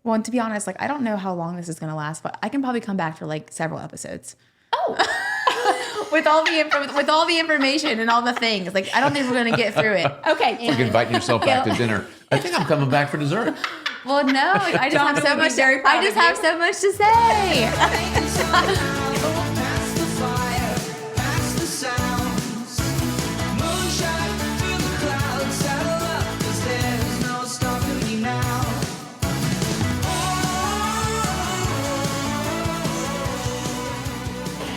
Well, and to be honest, like I don't know how long this is going to last, but I can probably come back for like several episodes. Oh, with all the information and all the things. Like I don't think we're going to get through it. okay. Like inviting yourself back to dinner. I think I'm coming back for dessert. Well, no, I just have so much. I just have so much to say.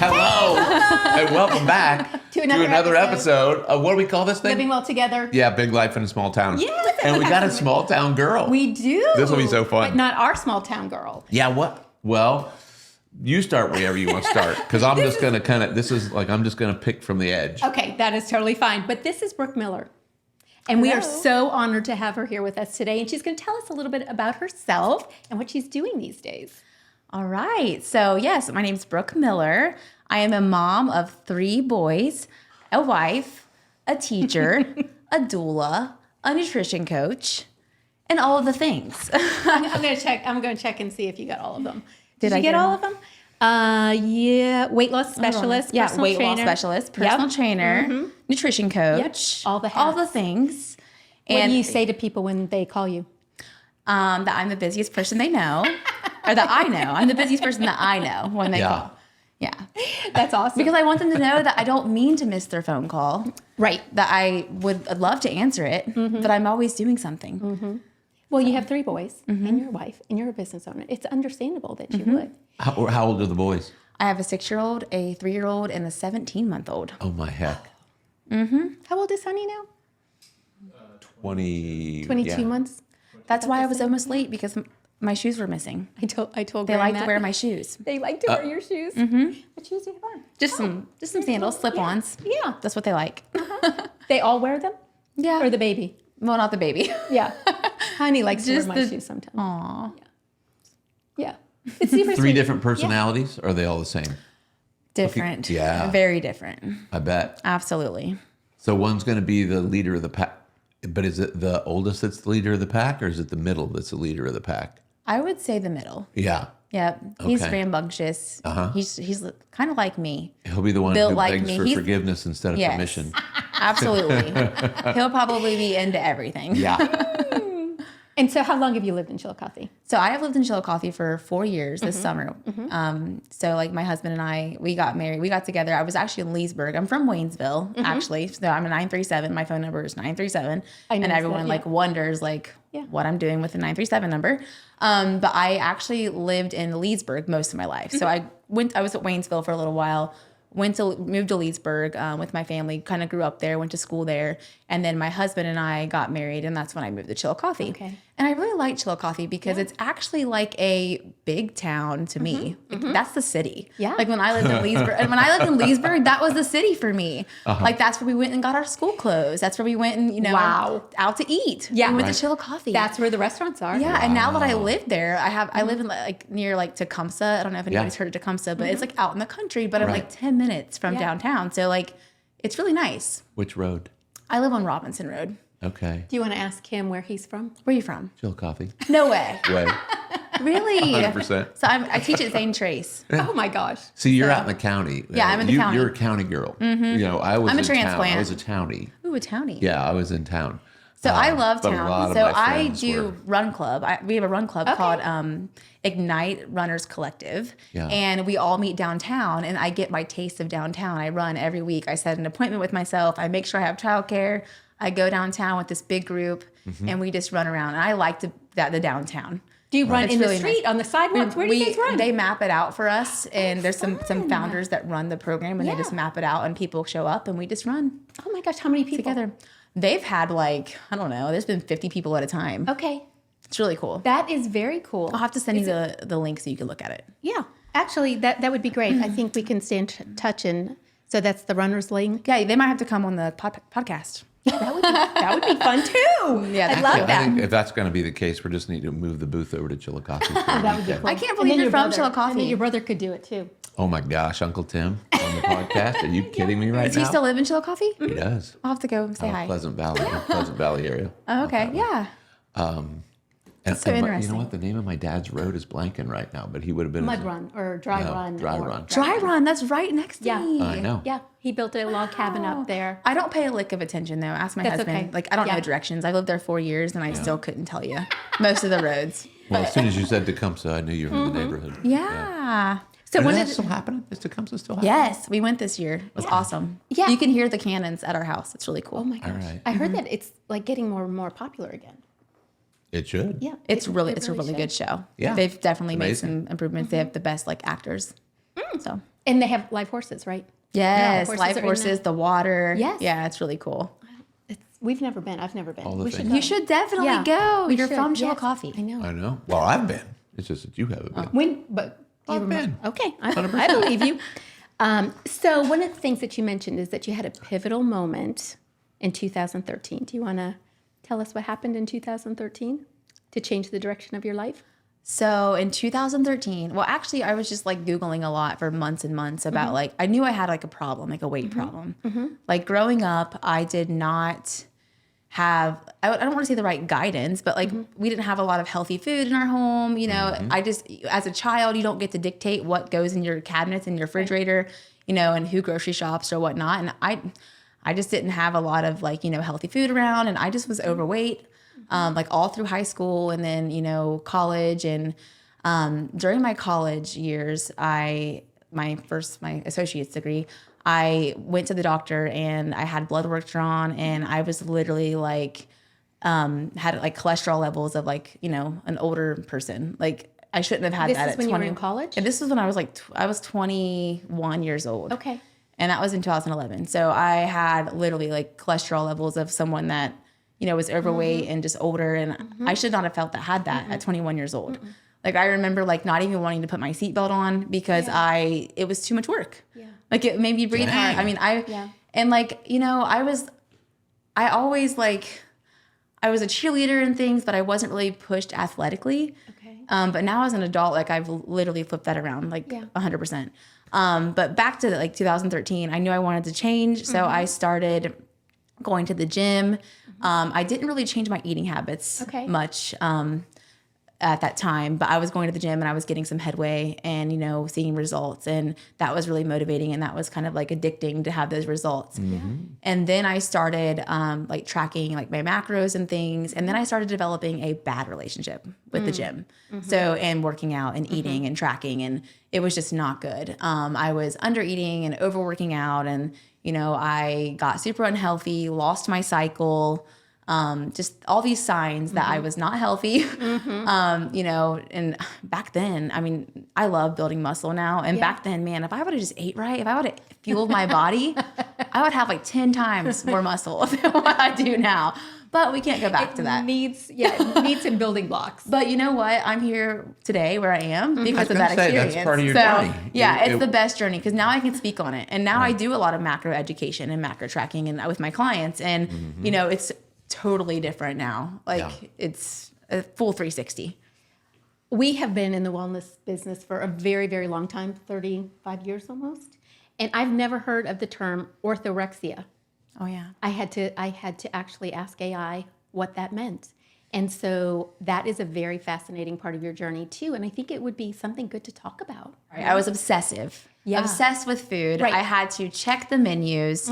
Hello, and welcome back To another episode of what do we call this thing? Living well together. Yeah, big life in a small town. Yeah. And we got a small town girl. We do. This will be so fun. But not our small town girl. Yeah, what? Well, you start wherever you want to start, because I'm just going to I'm just going to pick from the edge. Okay, that is totally fine. But this is Brooke Miller. And we are so honored to have her here with us today. And she's going to tell us a little bit about herself and what she's doing these days. All right. So, yes, my name's Brooke Miller. I am a mom of 3 boys, a wife, a teacher, a doula, a nutrition coach, and all of the things. I'm going to check. I'm going to check and see if you got all of them. Did I you get get all them? of them? Yeah. Weight loss specialist. Yeah, personal weight trainer. loss specialist, personal trainer, nutrition coach, All the hats. things. What do you say to people when they call you? That I'm the busiest person they know, or that I know. I'm the busiest person that I know when they call. Yeah. That's awesome. Because I want them to know that I don't mean to miss their phone call. Right. That I would love to answer it, but I'm always doing something. Well, you have 3 boys and your wife, and you're a business owner. It's understandable that you would. How old are the boys? I have a 6-year-old, a 3-year-old, and a 17-month-old. Oh, my heck. How old is Honey now? 22 months. That's why I was almost late, because my shoes were missing. I told They Graham like to that. wear my shoes. They like to wear your shoes. What shoes do you have on? Just some sandals, slip-ons. Yeah. That's what they like. They all wear them? Yeah. Or the baby? Well, not the baby. Yeah. Honey likes to wear Just my shoes sometimes. Aw. Yeah. It's super 3 sweet. different personalities? Or are they all the same? Different. Yeah. Very different. I bet. Absolutely. So one's going to be the leader of the pack. But is it the oldest that's the leader of the pack, or is it the middle that's the leader of the pack? I would say the middle. Yeah. Yep. He's Okay. rambunctious. He's kind of like me. He'll be the one Built who like begs me. for He's- forgiveness instead of Yes. permission. Absolutely. He'll probably be into everything. Yeah. And so how long have you lived in Chillicothe? So I have lived in Chillicothe for 4 years this summer. So like my husband and I, we got married. We got together. I was actually in Leesburg. I'm from Waynesville, actually. So I'm a 937. My phone number is 937. I And noticed everyone that, like wonders like what I'm doing with the 937 number. But I actually lived in Leesburg most of my life. So I was at Waynesville for a little while. Moved to Leesburg with my family, kind of grew up there, went to school there. And then my husband and I got married, and that's when I moved to Chillicothe. Okay. And I really like Chillicothe because it's actually like a big town to me. Like, that's the city. Yeah. Like when I lived in Leesburg, and when I lived in Leesburg, that was the city for me. Like that's where we went and got our school clothes. That's where we went and, Wow. out to eat. Yeah. We went Right. to Chillicothe. That's where the restaurants are. Yeah, and now that I live there, I live in like near like Tecumseh. I don't know if anybody's heard of Tecumseh, but it's like out in the country, but I'm Right. like 10 minutes from downtown. So like it's really nice. Which road? I live on Robinson Road. Okay. Do you want to ask him where he's from? Where are you from? Chillicothe. No way. Way. Really? 100%. So I teach at St. Trace. Oh my gosh. See, you're out in the county. Yeah, I'm in the county. You're a county girl. You know, I was I'm a in town. transplant. I was a townie. Ooh, a townie. Yeah, I was in town. So I love but a lot town. of So my I friends do were- run club. We have a run club called Ignite Runners Collective. Yeah. And we all meet downtown, and I get my taste of downtown. I run every week. I set an appointment with myself. I make sure I have childcare. I go downtown with this big group, and we just run around. And I like the downtown. Do you run It's in the really street, on the sidewalks? Where do you guys run? They map it out for us, and there's some founders that run the program, and they just map it out, and people show up, and we just run Oh my gosh, how many people? together. They've had like, I don't know, there's been 50 people at a time. Okay. It's really cool. That is very cool. I'll have to send you the link so you can look at it. Yeah. Actually, that would be great. I think we can stay in touch. And so that's the runner's link. Yeah, they might have to come on the podcast. That would be fun too. Yeah, I love I that. think if that's going to be the case, we just need to move the booth over to Chillicothe. That would be cool. I can't And believe then you're your from brother- Chillicothe. And then your brother could do it too. Oh my gosh, Uncle Tim on the podcast. Are you kidding me right Does now? he still live in Chillicothe? He does. I'll have to go say hi. Pleasant Valley area. Oh, okay, yeah. And, so you know interesting. what? The name of my dad's road is blanking right now, but he would have been Mud Run or Dry Run. Dry or Run. Dry Run, that's right next to Yeah. me. I know. Yeah, he built a log cabin up there. I don't pay a lick of attention though. Ask my That's husband. okay. Like I don't Yeah. know directions. I lived there 4 years and I still couldn't tell you most of the roads. Well, as soon as you said Tecumseh, I knew you were in the neighborhood. Yeah. So And one is of that still happening? Is Tecumseh still happening? Yes, we went this year. It was awesome. Yeah. You can hear the cannons at our house. It's really cool. oh my gosh, All right. I heard that it's like getting more and more popular again. It should. Yeah, It's it really a really should. good show. Yeah. They've definitely made Amazing. some improvements. They have the best like actors. So And they have live horses, right? yes, horses live are in horses, the- the water. Yes. Yeah, it's really cool. We've never been. I've never been. All the We things. should go. You should definitely Yeah, go. we You're should. from Yes. Chillicothe. I know. I know. Well, I've been. It's just that you haven't been. When, but you I've remember- been. Okay, I believe you. So one of the things that you mentioned is that you had a pivotal moment in 2013. Do you want to tell us what happened in 2013 to change the direction of your life? So in 2013, well, actually, I was just like Googling a lot for months and months about like, I knew I had like a problem, like a weight problem. Like growing up, I did not have, I don't want to say the right guidance, but like we didn't have a lot of healthy food in our home. You know, I just, as a child, you don't get to dictate what goes in your cabinets and your refrigerator, you know, and who grocery shops or whatnot. And I just didn't have a lot of like, you know, healthy food around, and I just was overweight. Like all through high school and then, you know, college. And during my college years, my associate's degree, I went to the doctor and I had blood work drawn, and I was literally like, had like cholesterol levels of like, you know, an older person. Like I shouldn't have had This that is at when 20. you were in college? And this was when I was like, I was 21 years old. Okay. And that was in 2011. So I had literally like cholesterol levels of someone that, you know, was overweight and just older. And I should not have felt that, had that at 21 years old. Like I remember like not even wanting to put my seatbelt on because it was too much work. Yeah. Like it made me breathe hard. I mean, and like, you know, I was a cheerleader and things, but I wasn't really pushed athletically. Okay. But now as an adult, like I've literally flipped that around like 100%. But back to like 2013, I knew I wanted to change. So I started going to the gym. I didn't really change my eating habits much at that time, but I was going to the gym and I was getting some headway and, you know, seeing results, and that was really motivating, and that was kind of like addicting to have those results. And then I started like tracking like my macros and things, and then I started developing a bad relationship with the gym. So, and working out and eating and tracking, and it was just not good. I was under eating and overworking out, and, you know, I got super unhealthy, lost my cycle, just all these signs that I was not healthy. You know, and back then, I mean, I love building muscle now. And back then, man, if I would have just ate right, if I would have fueled my body, I would have like 10 times more muscle than what I do now. But we can't go back to that. It needs some building blocks. But you know what? I'm here today where I am because of gonna that say, experience. that's part of your so, journey. Yeah, it's It- the best journey because now I can speak on it. And now I do a lot of macro education and macro tracking and with my clients. And, you know, it's totally different now. Like it's a full 360. We have been in the wellness business for a very, very long time, 35 years almost. And I've never heard of the term orthorexia. Oh, yeah. I had to actually ask AI what that meant. And so that is a very fascinating part of your journey too. And I think it would be something good to talk about. I was obsessive. Yeah. Obsessed with food. Right. I had to check the menus,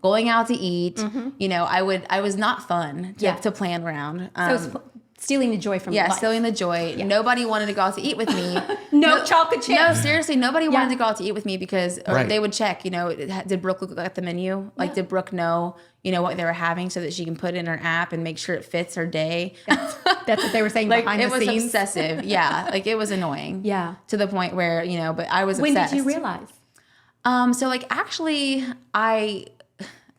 going out to eat. You know, I was not fun to plan around. So it's stealing the joy from life. Stealing the joy. Nobody wanted to go out to eat with me. No chocolate chip. No, seriously, nobody wanted to go out to eat with me because Right. they would check, you know, did Brooke look at the menu? Like, did Brooke know, you know, what they were having so that she can put it in her app and make sure it fits her day? That's what they were saying Like, behind it the was scenes. obsessive. Yeah, like it was annoying. Yeah. To the point where, you know, but I was When obsessed. did you realize? So like actually I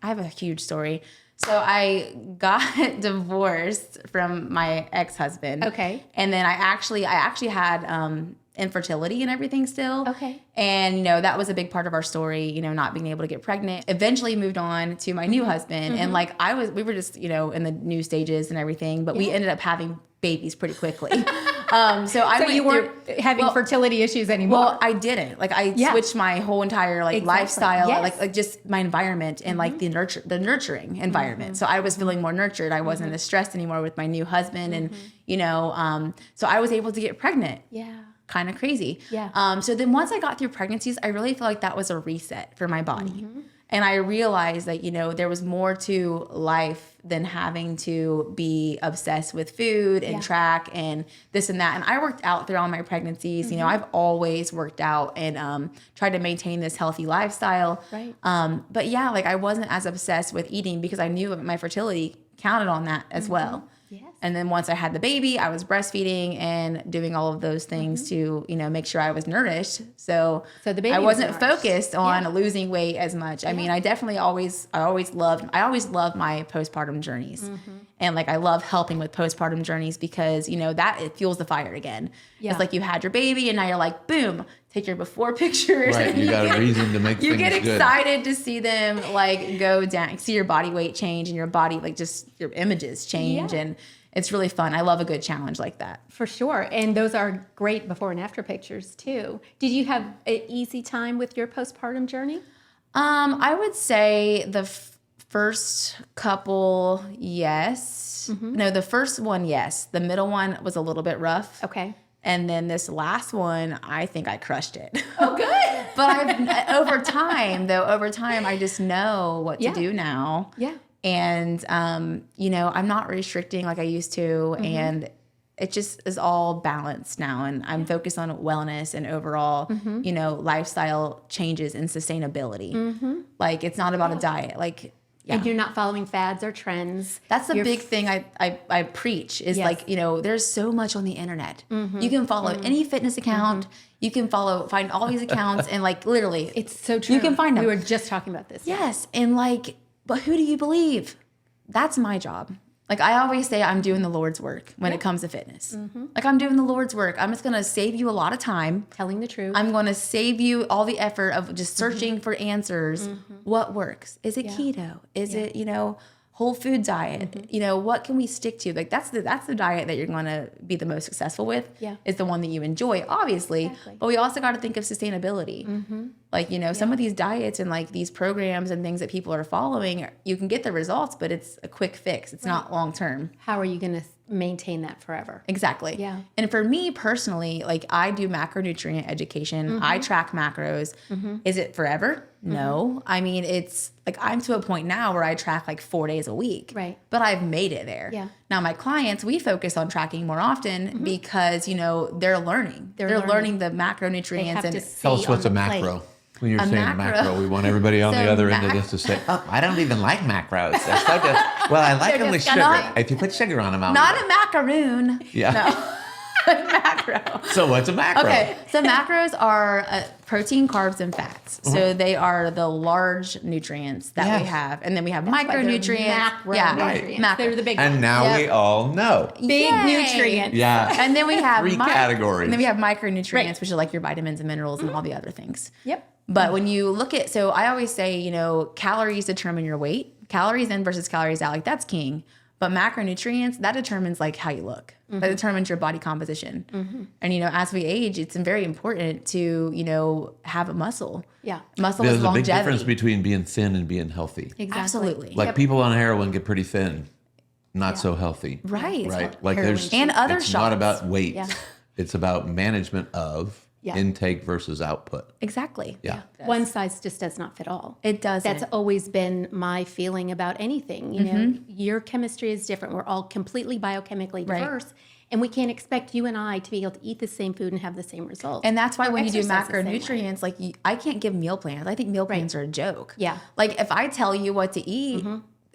have a huge story. So I got divorced from my ex-husband. Okay. And then I actually had infertility and everything still. Okay. And you know, that was a big part of our story, you know, not being able to get pregnant. Eventually moved on to my new husband, and like we were just, you know, in the new stages and everything, but we ended up having babies pretty quickly. So I went you weren't having fertility issues anymore. Well, I didn't. Like I switched my whole entire lifestyle, like just my environment and like the nurturing environment. So I was feeling more nurtured. I wasn't as stressed anymore with my new husband, and so I was able to get pregnant. Yeah. Kind of crazy. Yeah. So then once I got through pregnancies, I really felt like that was a reset for my body. And I realized that, there was more to life than having to be obsessed with food and track and this and that. And I worked out through all my pregnancies. I've always worked out and tried to maintain this healthy lifestyle. Right. But yeah, like I wasn't as obsessed with eating because I knew my fertility counted on that as well. Yes. And then once I had the baby, I was breastfeeding and doing all of those things to, make sure I was nourished. So the baby I wasn't was nourished. focused on losing weight as much. I mean, I definitely always loved my postpartum journeys. And like, I love helping with postpartum journeys because, that it fuels the fire again. Yeah. It's like you had your baby and now you're like, boom, take your before pictures. Right, you got a reason to make things good. You get excited to see them like go down, see your body weight change and your body, like just your images change. And it's really fun. I love a good challenge like that. For sure. And those are great before and after pictures too. Did you have an easy time with your postpartum journey? I would say the first couple, yes. No, the first one, yes. The middle one was a little bit rough. Okay. And then this last one, I think I crushed it. Oh, good. But over time, I just know what to do now. Yeah. And, I'm not restricting like I used to. And it just is all balanced now. And I'm focused on wellness and overall, lifestyle changes and sustainability. Like, it's not about a diet. Like, And you're not following fads or trends. that's the big thing I preach is like, there's so much on the internet. You can follow any fitness account. You can find all these accounts and like literally. It's so true. You can find them. We were just talking about this. Yes. And like, but who do you believe? That's my job. Like I always say, I'm doing the Lord's work when it comes to fitness. Like I'm doing the Lord's work. I'm just going to save you a lot of time. Telling the truth. I'm going to save you all the effort of just searching for answers. What works? Is it keto? Is it, whole food diet? What can we stick to? Like that's the diet that you're going to be the most successful with. Yeah. Is the one that you enjoy, obviously. Exactly. But we also got to think of sustainability. Like, some of these diets and like these programs and things that people are following, you can get the results, but it's a quick fix. It's not long term. How are you going to maintain that forever? Exactly. Yeah. And for me personally, like I do macronutrient education. I track macros. Is it forever? No. I mean, it's like I'm to a point now where I track like 4 days a week. Right. But I've made it there. Yeah. Now my clients, we focus on tracking more often because, they're learning. They're learning the macronutrients. They have and to see Tell us what's a on the plate. macro. When you're saying macro. macro, we want everybody on So the other end of this to say, "Oh, I don't even like macros. They're so well, I like them with sugar. not- If you put sugar on them, I'll not eat a macaroon. Yeah. No. Macro. So what's a macro? Okay, so macros are protein, carbs, and fats. So they are the large nutrients that we have, and then we have micronutrients. Macronutrients. Macro. They're the big And ones. now we all know. Big Yay. nutrients. Yeah. And then we have 3 categories. And then we have micronutrients, Right. which are like your vitamins and minerals and all the other things. Yep. But when you look at, so I always say, calories determine your weight. Calories in versus calories out, like that's king. But macronutrients, that determines like how you look. That determines your body composition. And, as we age, it's very important to, have a muscle. Yeah. Muscle There's is a big difference longevity. between being thin and being healthy. Exactly. Absolutely. Like people on heroin get pretty thin, not so healthy. Right. Right. Like Heroin there's and other it's shots. not about weight. Yeah. It's about management of Yeah. intake versus output. Exactly. Yeah. One size just does not fit all. It does. That's always been my feeling about anything. You know, your chemistry is different. We're all completely biochemically Right. diverse, and we can't expect you and I to be able to eat the same food and have the same results. And that's why when you do Exercise the same way. macronutrients, like I can't give meal plans. I think meal plans are a joke. Yeah. Like if I tell you what to eat,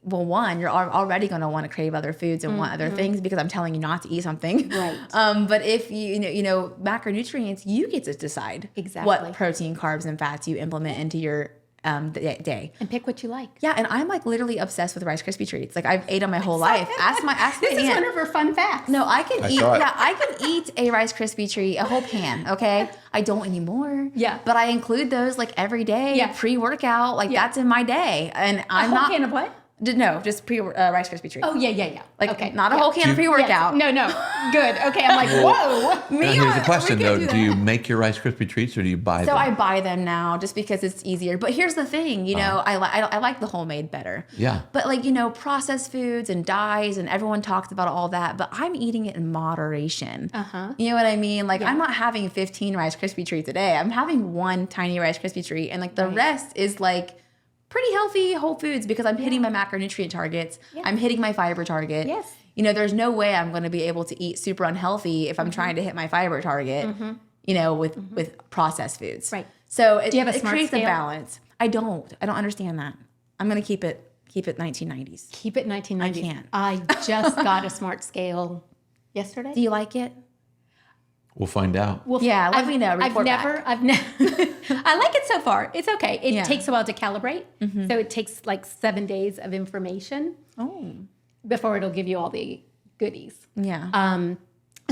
well, one, you're already going to want to crave other foods and want other things because I'm telling you not to eat something. Right. But if you know macronutrients, you get to decide Exactly. what protein, carbs, and fats you implement into your day. And pick what you like. Yeah, and I'm like literally obsessed with Rice Krispie treats. Like I've ate them my whole life. Ask my This is aunt. one of her fun facts. No, I can eat. saw it. Yeah, I can eat a Rice Krispie treat, a whole pan. Okay, I don't anymore. Yeah. but I include those like every day. Yeah. Pre-workout, like that's in my day, and I'm a whole not can of what? No, just Rice Krispie treat. Oh, yeah. Like okay. not a whole can of pre-workout. Yes. No. Good. Okay. I'm like, whoa. Now, here's the question, though. Do you make your Rice Krispie treats or do you buy them? So I buy them now just because it's easier. But here's the thing, I like the homemade better. Yeah. But like, processed foods and dyes and everyone talks about all that, but I'm eating it in moderation. You know what I mean? Like I'm not having 15 Rice Krispie treats a day. I'm having one tiny Rice Krispie treat and like the rest is like pretty healthy whole foods because I'm hitting my macronutrient targets. I'm hitting my fiber target. Yes. There's no way I'm going to be able to eat super unhealthy if I'm trying to hit my fiber target, with processed foods. Right. So Do you have a it smart creates scale? a balance. I don't understand that. I'm going to keep it 1990s. Keep it 1990s. I can't. I just got a smart scale yesterday. Do you like it? We'll find out. Well, Yeah, let me know. Report back. I like it so far. It's okay. It takes a while to calibrate. So it takes like 7 days of information before it'll give you all the goodies. Yeah.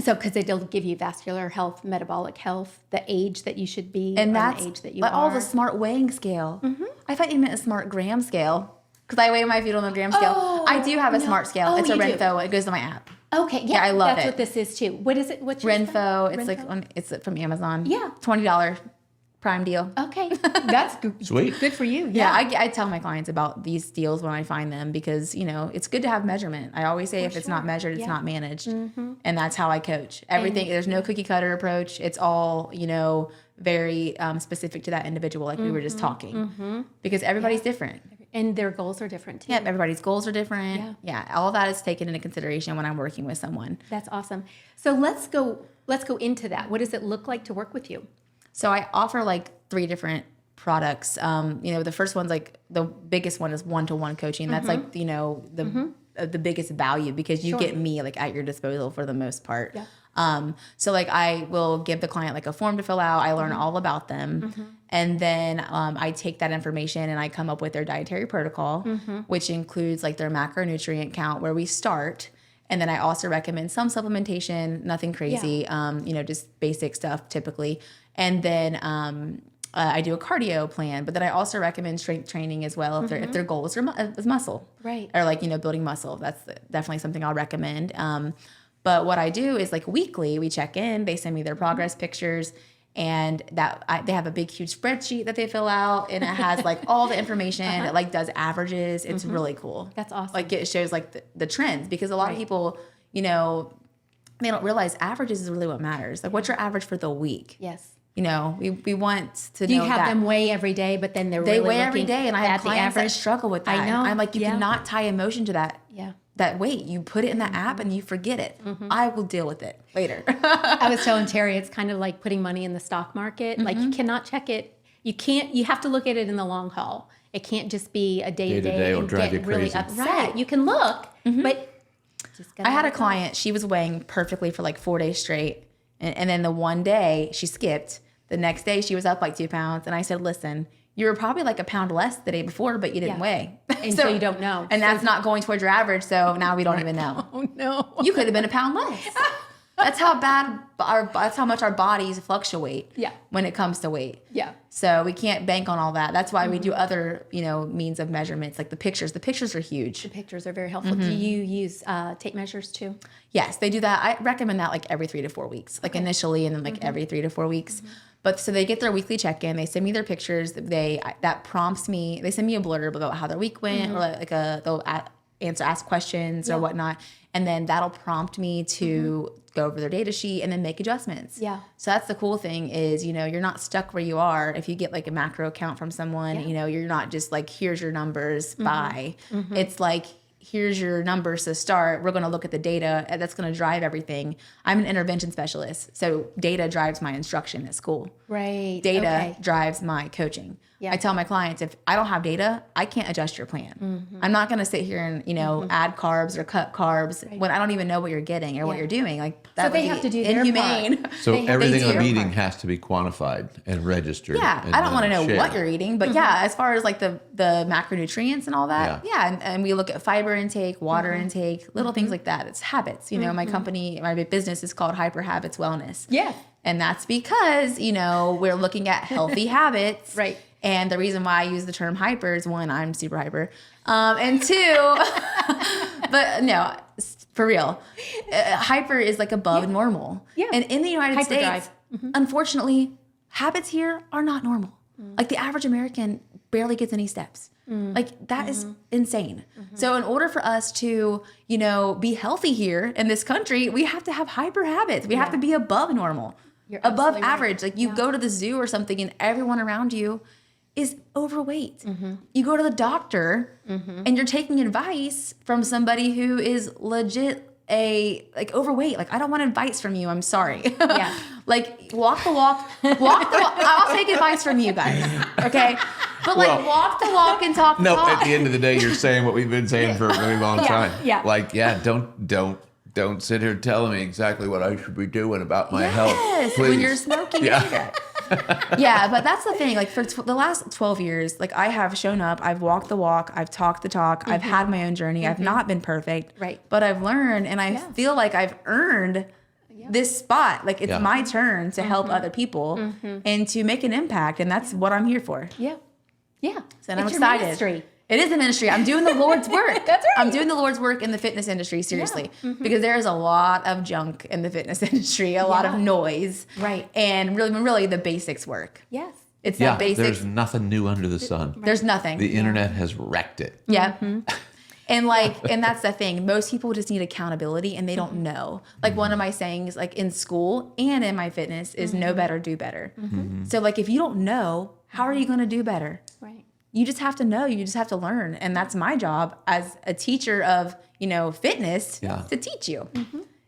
So because it'll give you vascular health, metabolic health, the age that you should be, And or that's the age that you like are. all the smart weighing scale. I thought you meant a smart gram scale because I weigh my feet on the gram scale. Oh, I do have a smart scale. Oh, it's a you do? Renfo. It goes to my app. Okay, yeah, I love that's it. what this is too. What is it? What's your Renfo. It's Renfo? it's from Amazon. Yeah. $20 Prime deal. Okay, that's good. Sweet. Good for you. Yeah, I tell my clients about these deals when I find them because, it's good to have measurement. I always say if it's not measured, it's not managed. And that's how I coach. Everything, there's no cookie cutter approach. It's all, very specific to that individual like we were just talking because everybody's different. And their goals are different too. Yeah, everybody's goals are different. Yeah, all that is taken into consideration when I'm working with someone. That's awesome. So let's go into that. What does it look like to work with you? So I offer like 3 different products. The first one's like the biggest one is one-to-one coaching. That's like, the biggest value because you get me like at your disposal for the most part. Yeah. So like I will give the client like a form to fill out. I learn all about them. And then I take that information and I come up with their dietary protocol, which includes like their macronutrient count where we start. And then I also recommend some supplementation, nothing crazy, just basic stuff typically. And then I do a cardio plan, but then I also recommend strength training as well if their goal is muscle. Right. Or like, building muscle. That's definitely something I'll recommend. But what I do is like weekly, we check in, they send me their progress pictures and they have a big, huge spreadsheet that they fill out and it has like all the information. It like does averages. It's really cool. That's awesome. Like it shows like the trends because a lot of people, they don't realize averages is really what matters. Like what's your average for the week? Yes. We want to Do know you have that. them weigh every day, but then they They really weigh every day and I have the clients that average? struggle with that. I know. I'm like, you cannot tie emotion to that. Yeah. That weight. You put it in the app and you forget it. I will deal with it later. I was telling Terry, it's kind of like putting money in the stock market. Like you cannot check it. You have to look at it in the long haul. It can't just be a day-to-day will and drive get you really crazy. upset. Right. You can look, but just gotta I had a let it go. client, she was weighing perfectly for like 4 days straight. And then the one day she skipped. The next day she was up like 2 pounds. And I said, listen, you were probably like a pound less the day before, but you didn't weigh. And so you don't know. And that's not going towards your average. So now we don't even know. Oh no. You could have been a pound less. That's how that's how much our bodies fluctuate when it comes to weight. Yeah. So we can't bank on all that. That's why we do other, means of measurements, like the pictures. The pictures are huge. The pictures are very helpful. Do you use tape measures too? Yes, they do that. I recommend that like every 3 to 4 weeks, like initially, and then like every 3 to 4 weeks. But so they get their weekly check-in. They send me their pictures. That prompts me. They send me a blurb about how their week went, or they'll ask questions or whatnot, and then that'll prompt me to go over their data sheet and then make adjustments. Yeah. So that's the cool thing is, you're not stuck where you are. If you get like a macro count from someone, you're not just like, here's your numbers, bye. It's like, here's your numbers to start. We're going to look at the data. That's going to drive everything. I'm an intervention specialist. So data drives my instruction at school. Right. Data drives my coaching. Yeah. I tell my clients, if I don't have data, I can't adjust your plan. I'm not going to sit here and, add carbs or cut carbs when I don't even know what you're getting or what you're doing. Like that So they would have be to do their inhumane. part. So everything do I'm their eating part. has to be quantified and registered. Yeah, and I don't want to know shared. what you're eating, but as far as like the macronutrients and all that, and we look at fiber intake, water intake, little things like that. It's habits. My company, my business is called Hyper Habits Wellness. Yeah. And that's because, we're looking at healthy habits. Right. And the reason why I use the term hyper is one, I'm super hyper. And two, but no, for real, hyper is like above normal. Yeah. And in the United Hyperdrive. States, unfortunately, habits here are not normal. Like the average American barely gets any steps. Like that is insane. So in order for us to, be healthy here in this country, we have to have hyper habits. We have to be above normal, above average. Like you go to the zoo or something and everyone around you is overweight. You go to the doctor and you're taking advice from somebody who is legit overweight. Like I don't want advice from you. I'm sorry. Yeah. Like walk the walk. I'll take advice from you guys. Okay. But walk the walk and talk the talk. At the end of the day, you're saying what we've been saying for a very long time. Yeah. Like, don't sit here telling me exactly what I should be doing about my health. Yes, Please. when you're smoking cigarettes. Yeah, but that's the thing. Like for the last 12 years, like I have shown up, I've walked the walk, I've talked the talk, I've had my own journey. I've not been perfect, Right. But I've learned, and I feel like I've earned this spot. Like it's my turn to help other people and to make an impact, and that's what I'm here for. Yeah. Yeah. And I'm It's your excited. ministry. It is a ministry. I'm doing the Lord's work. That's right. I'm doing the Lord's work in the fitness industry, seriously. Because there is a lot of junk in the fitness industry, a lot of noise. Right. And really the basics work. Yes. It's Yeah, the basics. there's nothing new under the sun. There's nothing. The internet has wrecked it. Yeah. And that's the thing. Most people just need accountability and they don't know. Like one of my sayings, like in school and in my fitness, is know better, do better. So like if you don't know, how are you going to do better? Right. You just have to know. You just have to learn. And that's my job as a teacher of, fitness to teach you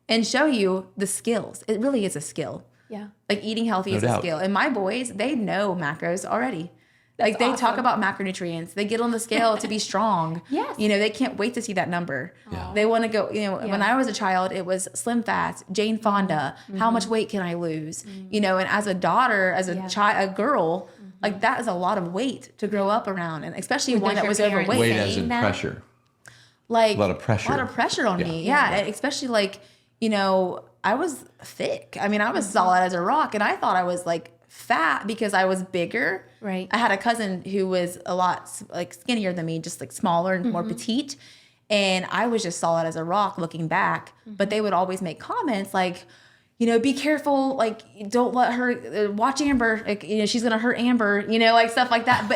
and show you the skills. It really is a skill. Yeah. Like eating healthy No is doubt. a skill. And my boys, they know macros already. Like they talk about macronutrients. They get on the scale to be strong. Yes. They can't wait to see that number. Yeah. They want to go, when I was a child, it was slim fats, Jane Fonda, how much weight can I lose? And as a daughter, as a girl, like that is a lot of weight to grow up around. And especially one that was parents overweight. Weight as in pressure. Like A lot of pressure. A lot of pressure on me. Yeah. And especially like, I was thick. I mean, I was solid as a rock and I thought I was like fat because I was bigger. Right. I had a cousin who was a lot like skinnier than me, just like smaller and more petite. And I was just solid as a rock looking back. But they would always make comments like, be careful. Like, don't let her watch Amber. Like, she's going to hurt Amber, like stuff like that.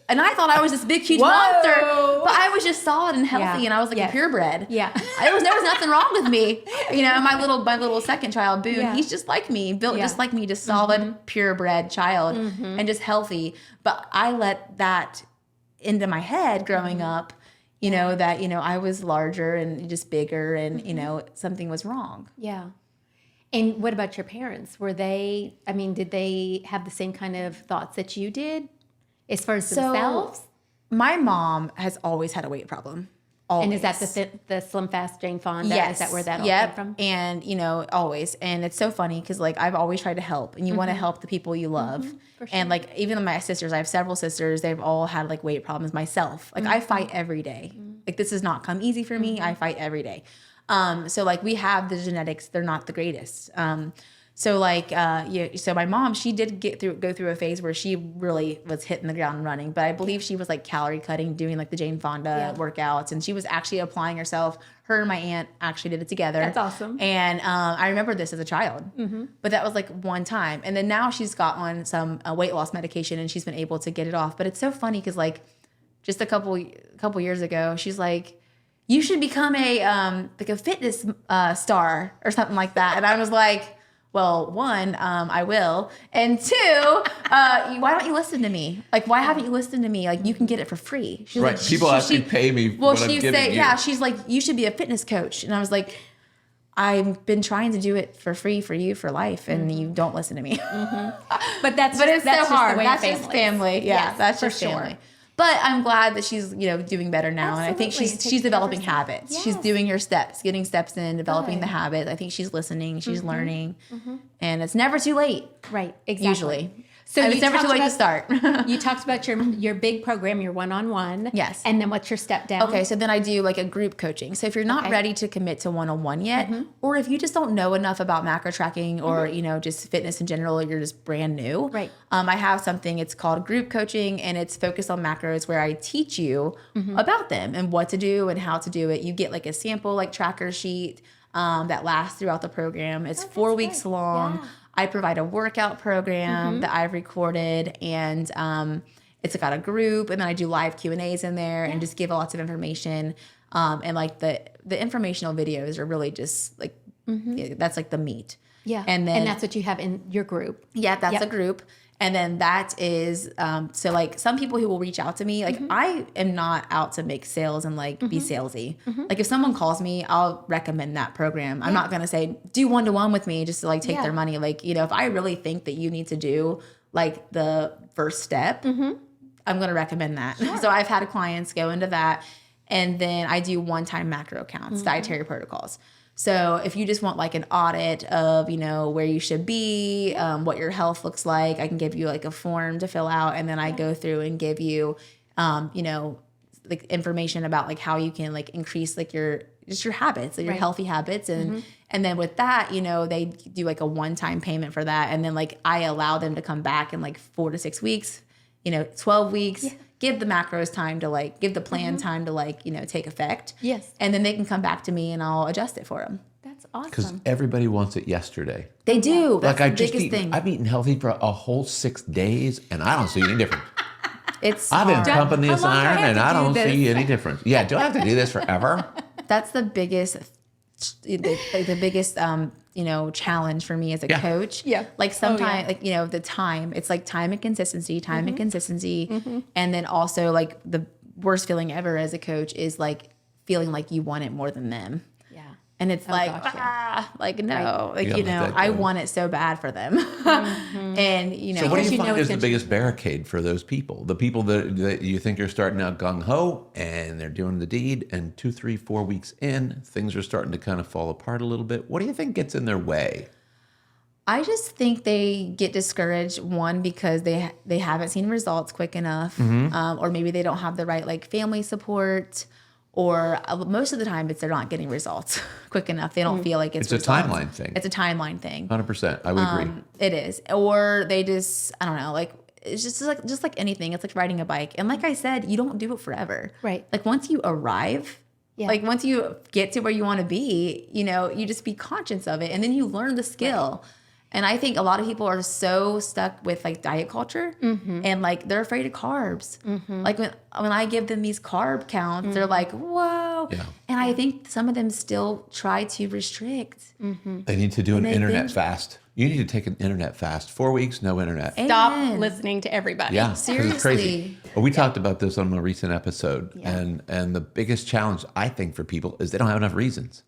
And I thought I was this big, huge monster, but I was just solid and healthy. And I was like a purebred. Yeah. There was nothing wrong with me. My little second child, Boone, Yeah. he's just like me, built just like me, just solid, purebred child and just healthy. But I let that into my head growing up, that, I was larger and just bigger and, something was wrong. Yeah. And what about your parents? Did they have the same kind of thoughts that you did as far as themselves? My mom has always had a weight problem. Always. And is that the Slim Fast Jane Fonda? Yes. Is that where that all came from? And, always. And it's so funny because, like, I've always tried to help. And you want to help the people you love. For sure. And, like, even my sisters, I have several sisters. They've all had, like, weight problems. Myself. Like, I fight every day. Like, this has not come easy for me. I fight every day. So, like, we have the genetics. They're not the greatest. So my mom, she did go through a phase where she really was hitting the ground running, but I believe she was like calorie cutting, doing like the Jane Fonda workouts, and she was actually applying herself. Her and my aunt actually did it together. That's awesome. And I remember this as a child, but that was like one time. And then now she's got on some weight loss medication and she's been able to get it off. But it's so funny because like just a couple years ago, she's like, you should become a fitness star or something like that. And I was like, well, one, I will. And two, why don't you listen to me? Like, why haven't you listened to me? Like, you can get it for free. She's Right. like, People actually pay me for what I'm giving you. Yeah, she's like, you should be a fitness coach. And I was like, I've been trying to do it for free for you for life, and you don't listen to me. But it's so just hard. The way That's of just family. Yeah, Yes, that's for just sure. family. But I'm glad that she's, doing better now. And I think Absolutely. It she's takes developing care of herself. habits. She's Yes. doing her steps, getting steps in, developing Good. the habits. I think she's listening, she's learning. And it's never too late. Right, exactly. Usually. So it's you never too talked late to start. You talked about your big program, your one-on-one. Yes. And then what's your step down? Okay, so then I do like a group coaching. So if you're not ready to commit to one-on-one yet, or if you just don't know enough about macro tracking or, just fitness in general, or you're just brand new. Right. I have something, it's called group coaching, and it's focused on macros where I teach you about them and what to do and how to do it. You get like a sample like tracker sheet that lasts throughout the program. It's 4 weeks long. Yeah. I provide a workout program that I've recorded, and it's got a group, and then I do live Q&As in there and just give lots of information. And like the informational videos are really just like, that's like the meat. Yeah. And then that's what you have in your group. yeah, that's a group. And then that is, so like some people who will reach out to me, like I am not out to make sales and like be salesy. Like if someone calls me, I'll recommend that program. I'm not going to say do 1-to-1 with me just to like take their money. Like, if I really think that you need to do like the first step, I'm going to recommend that. So I've had clients go into that. And then I do one-time macro counts, dietary protocols. So if you just want like an audit of, where you should be, what your health looks like, I can give you like a form to fill out. And then I go through and give you, like information about like how you can like increase like your habits, like your healthy habits. And, and then with that, they do like a one-time payment for that. And then like I allow them to come back in like 4 to 6 weeks, 12 weeks. Give the macros time to like, give the plan time to like, take effect. Yes. And then they can come back to me and I'll adjust it for them. That's Because awesome. everybody wants it yesterday. They do. That's Like the biggest thing. I've eaten healthy for a whole 6 days, and I don't see any difference. It's I've been hard. pumping this How long do I iron, have and to I do don't this? see any difference. Yeah, do I have to do this forever? That's the biggest, the biggest, challenge for me as a coach. Yeah. Like sometimes, the time, it's like time and consistency, And then also like the worst feeling ever as a coach is like feeling like you want it more than them. Yeah. And it's like, gosh, yeah. like, no, like, You gotta let that I go. want it so bad for them. And, So what do Because you you know find it's is the gonna- biggest barricade for those people? The people that you think are starting out gung-ho and they're doing the deed, and 2, 3, 4 weeks in, things are starting to kind of fall apart a little bit. What do you think gets in their way? I just think they get discouraged, one, because they haven't seen results quick enough, or maybe they don't have the right like family support, or most of the time they're not getting results quick enough. They don't feel like it's a results. timeline thing. It's a timeline thing. 100%. I would agree. It is, or they just, I don't know, like it's just like anything. It's like riding a bike, and like I said, you don't do it forever. Right. Like once you arrive. Yeah. Like once you get to where you want to be, you just be conscious of it, and then you learn the skill. Right. And I think a lot of people are so stuck with like diet culture, and like they're afraid of carbs. Like when I give them these carb counts, they're like, "Whoa!" Yeah. And I think some of them still try to restrict. They need to do an they internet binge. fast. You need to take an internet fast. 4 weeks, no internet. Stop Amen. listening to everybody. Yeah, 'cause it's crazy. Seriously. Well, we talked about this on a recent episode, and the biggest challenge I think for people is they don't have enough reasons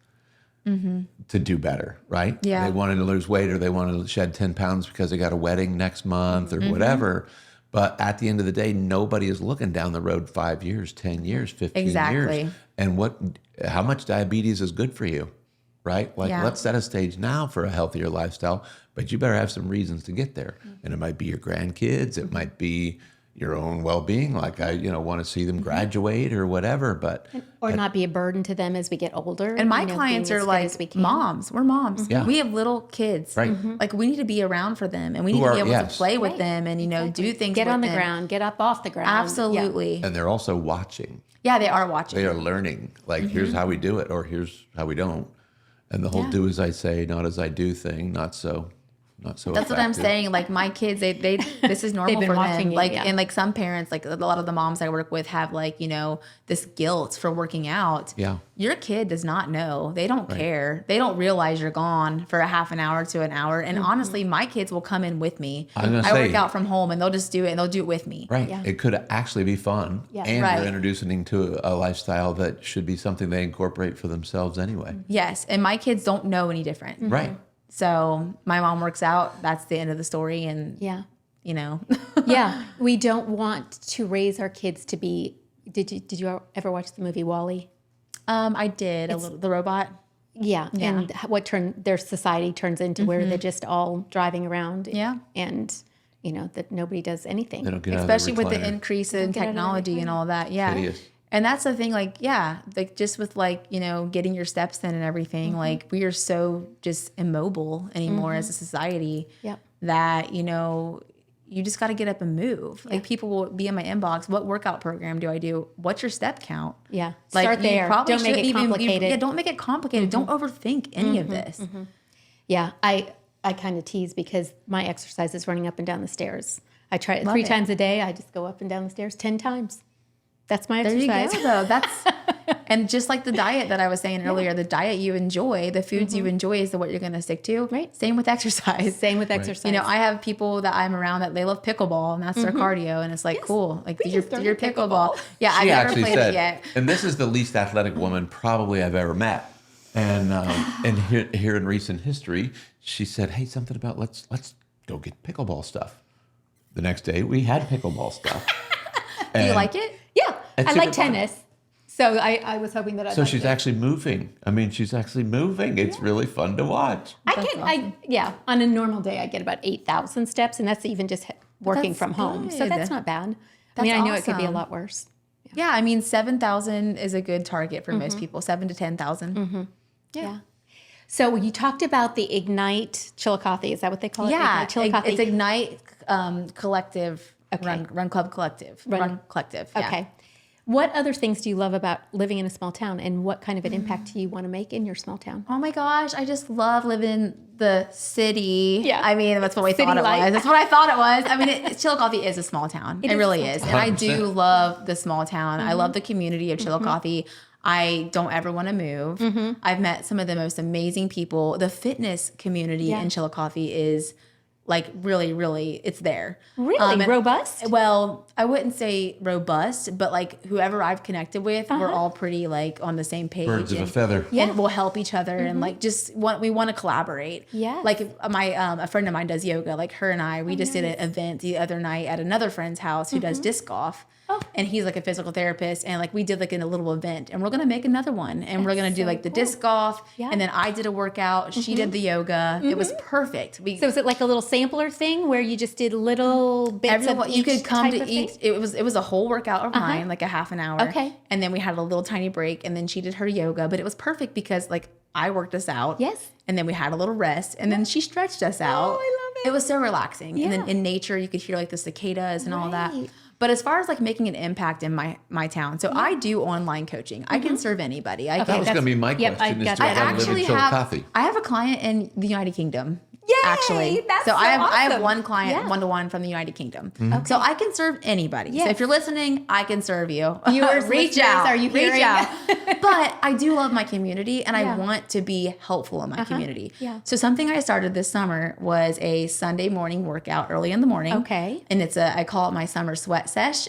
to do better, right? Yeah. They wanted to lose weight, or they wanted to shed 10 pounds because they got a wedding next month or whatever. But at the end of the day, nobody is looking down the road 5 years, 10 years, 15 Exactly. years. And how much diabetes is good for you, right? Like, Yeah. let's set a stage now for a healthier lifestyle, but you better have some reasons to get there. And it might be your grandkids, it might be your own well-being, like I want to see them graduate or whatever, but Or not be a burden to them as we get older. And my being clients as are fit like as we can. moms. We're moms. Yeah. We have little kids. Right. Like we need to be around for them, and we Who need to are- be able yes. to play with Right. them, and do things. Get with on the them. ground, get up off the ground. Absolutely. and they're also watching. Yeah, they are watching. They are learning, like, here's how we do it, or here's how we don't. And the whole Yeah. do as I say, not as I do thing, not so That's what I'm effective. saying. Like my kids, they this is normal been for watching them. you, Like yeah. and like some parents, like a lot of the moms I work with have like this guilt for working out. Yeah. Your kid does not know. They don't care. They don't realize you're gone for a half an hour to an hour. And honestly, my kids will come in with me. I'm gonna I work say- out from home, and they'll just do it, and they'll do it with me. Right. Yeah. It could actually be fun. Yeah. And Right. you're introducing to a lifestyle that should be something they incorporate for themselves anyway. Yes, and my kids don't know any different. Right. So my mom works out. That's the end of the story, and Yeah. yeah. We don't want to raise our kids to be. Did you ever watch the movie WALL-E? I did a little. The robot. Yeah. And what their society turns into where they're just all driving around. Yeah. And that nobody does anything. They don't get out of Especially the with the recliner. increase in technology and all that. Yeah. Hideous. And that's the thing, like, yeah, like just with like, getting your steps in and everything, like we are so just immobile anymore as a society Yep. that, you just got to get up and move. Like people will be in my inbox. What workout program do I do? What's your step count? Yeah. Like, Start you there. probably Don't make shouldn't it even- complicated. don't make it complicated. Don't overthink any of this. Yeah, I kind of tease because my exercise is running up and down the stairs. I try it 3 times a day. I just go up and down the stairs 10 times. That's my There exercise. you go, though. That's and just like the diet that I was saying earlier, the diet you enjoy, the foods you enjoy is what you're going to stick to. Right. Same with exercise. Same with exercise. I have people that I'm around that they love pickleball, and that's their cardio, and it's like cool. Like We your just started pickleball. Yeah, She I've never actually played said, it yet. and this is the least athletic woman probably I've ever met. And here in recent history, she said, "Hey, something about let's go get pickleball stuff." The next day, we had pickleball stuff. Do you like it? Yeah, It's I like super fun. tennis. So I was hoping that I'd So like she's it. actually moving. I mean, she's actually moving. It's really fun to watch. On a normal day, I get about 8,000 steps, and that's even just working That's from home. So good. that's not bad. That's I know it could be a awesome. lot worse. Yeah, I mean 7,000 is a good target for most people. 7 to 10,000. Yeah. So you talked about the Ignite Chillicothe. Is that what they call it? Yeah, Ignite Chillicothe. it's Ignite Collective, Run Club Collective. Run Collective. Yeah. Okay. What other things do you love about living in a small town, and what kind of an impact do you want to make in your small town? Oh my gosh, I just love living in the city. Yeah. I mean, that's what we City thought it life. was. That's what I thought it was. I mean, Chillicothe is a small town. It is a really small is. town. And I do 100%. love the small town. I love the community of Chillicothe. I don't ever want to move. I've met some of the most amazing people. The fitness community in Chillicothe is like really, really, it's there. Really? And- Robust? Well, I wouldn't say robust, but like whoever I've connected with, we're all pretty like on the same page. Birds of a and- feather. and we'll help each other and like we want to collaborate. Yes. Like if my a friend of mine does yoga. Like her and I, we just did an event the other night at another friend's house who does disc golf. And he's like a physical therapist, and like we did like in a little event, and we're gonna make another one, and we're gonna do like the disc golf, Yeah. and then I did a workout, she did the yoga. It was perfect. So is it like a little sampler thing where you just did little bits Everyone, of you each could come type to of eat. thing? It was a whole workout of mine, like a half an hour. Okay. And then we had a little tiny break, and then she did her yoga. But it was perfect because like I worked us out. Yes. And then we had a little rest, and then she stretched us out. I love it. It was so relaxing. And then Yeah. in nature, you could hear like the cicadas and all that. Right. But as far as like making an impact in my town, so I do online coaching. I can serve anybody. I That can. was going to be my Yep, question. I Is got do that. I I live in actually Chillicothe? have a client in the United Kingdom. Yay! Actually, That's so so I have awesome. one client Yeah. 1-to-1 from the United Kingdom. Mm-hmm. So I can serve anybody. Yes. So if you're listening, I can serve you. Viewers, reach listeners, out. are you reach hearing? out. But I do love my community, and Yeah. I want to be helpful in my community. Yeah. So something I started this summer was a Sunday morning workout early in the morning. Okay. And I call it my summer sweat sesh.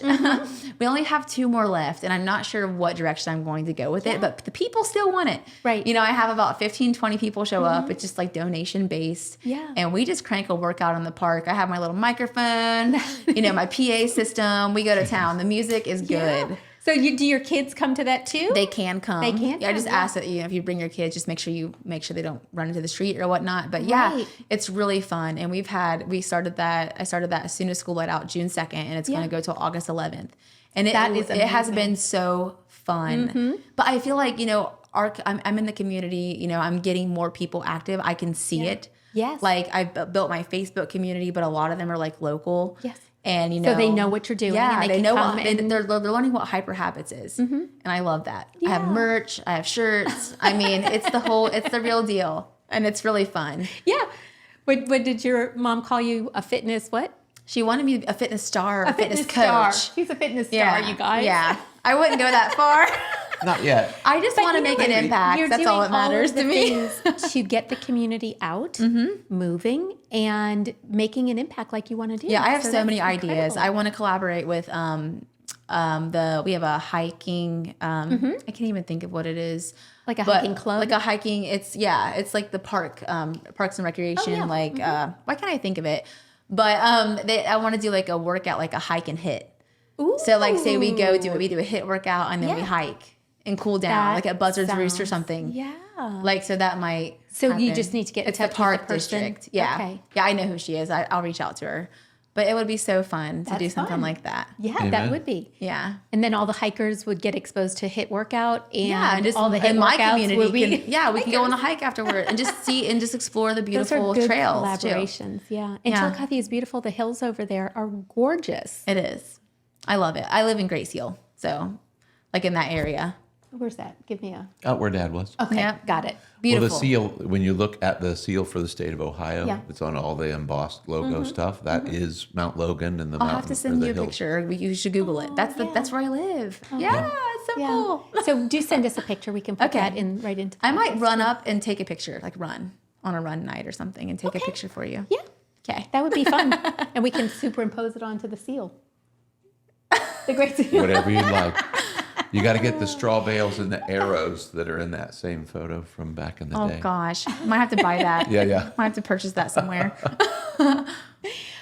We only have 2 more left, and I'm not sure what direction I'm going to go with it, but the people still want it. Right. I have about 15, 20 people show up. It's just like donation based. Yeah. And we just crank a workout in the park. I have my little microphone, my PA system. We go to town. The music is good. Yeah. So do your kids come to that too? They can come. They can Yeah, I just come, yeah. ask that if you bring your kids, just make sure they don't run into the street or whatnot. But yeah, Right. it's really fun. And I started that as soon as school let out June 2nd, and it's going to go till August 11th. And it has amazing. been so fun. But I feel like I'm in the community. I'm getting more people active. I can see it. Yes. Like I've built my Facebook community, but a lot of them are like local. Yes. And So they know what you're doing, Yeah, and they they can know come what and- they're learning what hyper habits is, and I love that. I have Yeah. merch, I have shirts. I mean, it's the real deal, and it's really fun. Yeah. What did your mom call you? A fitness what? She wanted me to be a fitness star, a fitness star. coach. She's a fitness Yeah, star, you guys. Yeah, I wouldn't go that far. Not yet. I just want to make an impact. You're That's doing all that matters of the to me. things to get the community out, moving, and making an impact like you want to do. Yeah, I have so that's many ideas. incredible. I want to collaborate with we have a hiking. I can't even think of what it is. Like a But hiking club? Like a hiking. It's like the park, Parks and Recreation. yeah. Like why can't I think of it? But I want to do like a workout, like a hike and hit. Ooh. So like say we do a hit workout and then we Yeah. hike and cool down, That like at Buzzard's Roost or sounds- something. Yeah. Like so that might. So you happen. just need to get in It's the touch with park the person. district. Yeah. Okay. Yeah, I know who she is. I'll reach out to her. But it would be so fun to do That's something fun. like that. Yeah, that Amen. would be. Yeah. And then all the hikers would get exposed to HIIT workout, and just all the HIIT in my workouts community would be. we can go on a hike afterward and just see and just explore the Those beautiful are good trails too. collaborations. Yeah, and Yeah. Chillicothe is beautiful. The hills over there are gorgeous. It is. I love it. I live in Grace Hill, so like in that area. Where's that? Give me a. Out where Dad was. Okay, Yep. got it. Beautiful. Well, the seal, when you look at the seal for the state of Ohio, Yeah. it's on all the embossed logo stuff. That is Mount Logan and the I'll mountain. have to or send the you a hills. picture. You should Google it. That's where I live. Yeah, it's so Yeah. cool. So do send us a picture. We can put Okay. that in right into. The I might podcast. run up and take a picture, like run on a run night or something, and take a picture for you. Yeah, Okay. that would be fun, and we can superimpose it onto the seal. The great seal. Whatever you like. You got to get the straw bales and the arrows that are in that same photo from back in the Oh day. gosh, might have to buy that. Yeah. Might have to purchase that somewhere.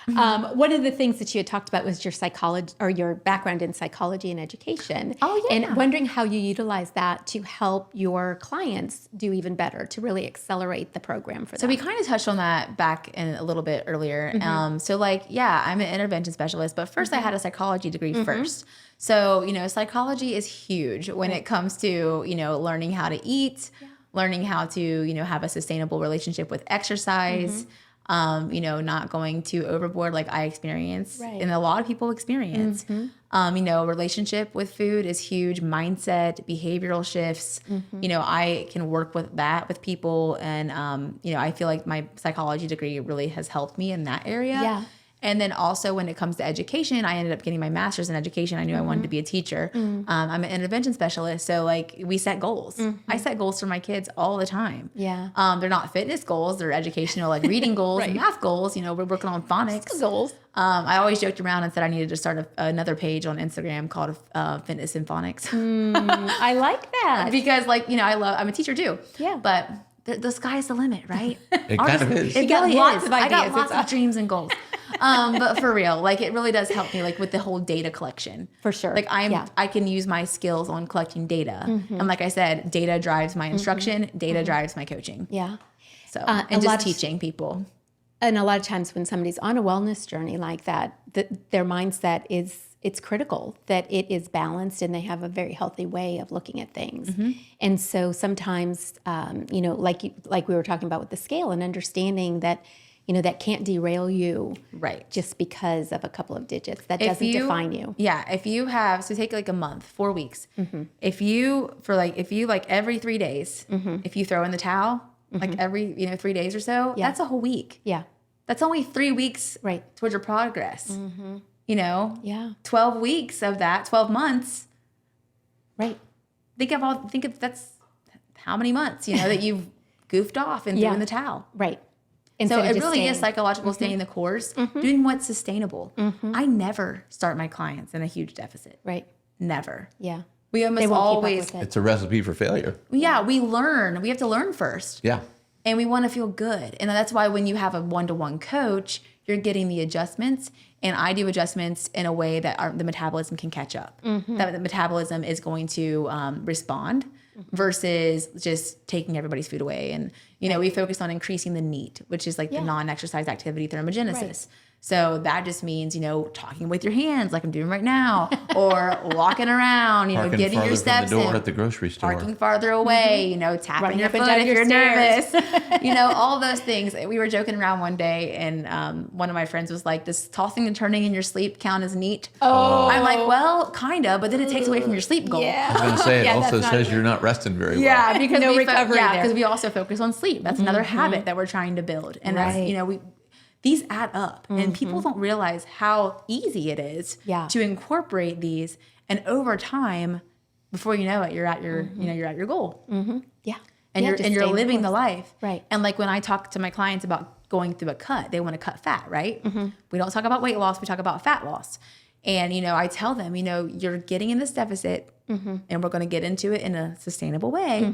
One of the things that you had talked about was your psychology or your background in psychology and education. Oh, yeah. And wondering how you utilize that to help your clients do even better, to really accelerate the program for them. So we kind of touched on that back in a little bit earlier. So like, yeah, I'm an intervention specialist, but first I had a psychology degree first. So, psychology is huge when it comes to, learning how to eat, learning how to, have a sustainable relationship with exercise, not going too overboard like I experience Right. and a lot of people experience. Relationship with food is huge, mindset, behavioral shifts. I can work with that with people. And, I feel like my psychology degree really has helped me in that area. Yeah. And then also when it comes to education, I ended up getting my master's in education. I knew I wanted to be a teacher. I'm an intervention specialist. So like we set goals. I set goals for my kids all the time. Yeah. They're not fitness goals. They're educational, like reading goals and math goals. We're working on phonics. Goals. I always joked around and said I needed to start another page on Instagram called Fitness and Phonics. I like that. Because I'm a teacher too. Yeah. But the sky's the limit, right? It kind of is. It You got really lots is. of I got ideas. lots It's of dreams and goals. But for real, like it really does help me like with the whole data collection. For sure. Like Yeah. I can use my skills on collecting data. And like I said, data drives my instruction, data drives my coaching. Yeah. So a and lot just of- teaching people. And a lot of times when somebody's on a wellness journey like that, their mindset it's critical that it is balanced and they have a very healthy way of looking at things. And so sometimes, like we were talking about with the scale and understanding that, that can't derail you Right. just because of a couple of digits. That doesn't define you. Yeah. If you have, so take like a month, 4 weeks. If you every 3 days, if you throw in the towel, like every, 3 days or so, that's a whole week. Yeah. That's only 3 weeks Right. towards your progress. Yeah. 12 weeks of that, 12 months. Right. Think of that's how many months, that you've goofed off and threw in the towel. Right. So Instead of it just really is staying. psychological staying the course, doing what's sustainable. I never start my clients in a huge deficit. Right. Never. Yeah. We They almost won't keep up always, with it. It's a recipe for failure. we learn. We have to learn first. Yeah. And we want to feel good. And that's why when you have a one-to-one coach, you're getting the adjustments. And I do adjustments in a way that the metabolism can catch up. That the metabolism is going to respond versus just taking everybody's food away. And, we focus on increasing the NEAT, which is like the non-exercise activity thermogenesis. Right. So that just means, talking with your hands like I'm doing right now, or walking around, Parking getting farther your steps from the door in. at the grocery store. Parking farther away, tapping Running your up and foot down if your you're stairs. nervous, all those things. We were joking around one day, and one of my friends was like, "Does tossing and turning in your sleep count as NEAT?" Oh. I'm like, "Well, kinda, but then it takes away from your sleep goal." Yeah. I was going to say, it Yeah, also that's not says good. you're not resting very well. Yeah, because No we recovery there. because we also focus on sleep. That's another habit that we're trying to build, and Right. that's these add up, and people don't realize how easy it is Yeah. to incorporate these, and over time, before you know it, you're at your you're at your goal. Yeah. And Yeah, you're just and you're staying the living the course. life. Right. And like when I talk to my clients about going through a cut, they want to cut fat, right? We don't talk about weight loss, we talk about fat loss. And I tell them, you're getting in this deficit and we're going to get into it in a sustainable way.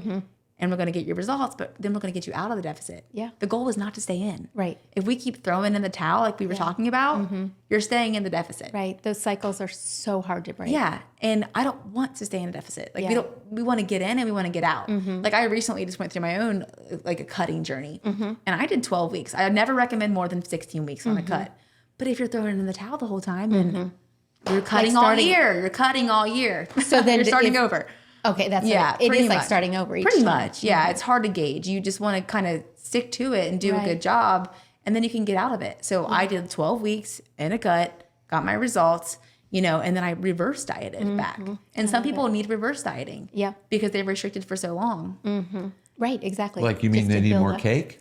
And we're going to get your results, but then we're going to get you out of the deficit. Yeah. The goal is not to stay in. Right. If we keep throwing in the towel like we were talking about, you're staying in the deficit. Right. Those cycles are so hard to break. Yeah. And I don't want to stay in a deficit. Like Yeah. we want to get in and we want to get out. Like I recently just went through my own like a cutting journey and I did 12 weeks. I would never recommend more than 16 weeks on a cut. But if you're throwing in the towel the whole time, then you're cutting all year. You're cutting all year. So then you're starting over. Okay, that's Yeah, it pretty is like much. starting over each Pretty time. much, yeah. It's hard to gauge. You just want to kind of stick to it and do a Right. good job, and then you can get out of it. So I did 12 weeks in a gut, got my results, and then I reverse dieted back. And some people need reverse dieting, because they've restricted for so long. Right, exactly. Like, you mean Just they to need build more up. cake?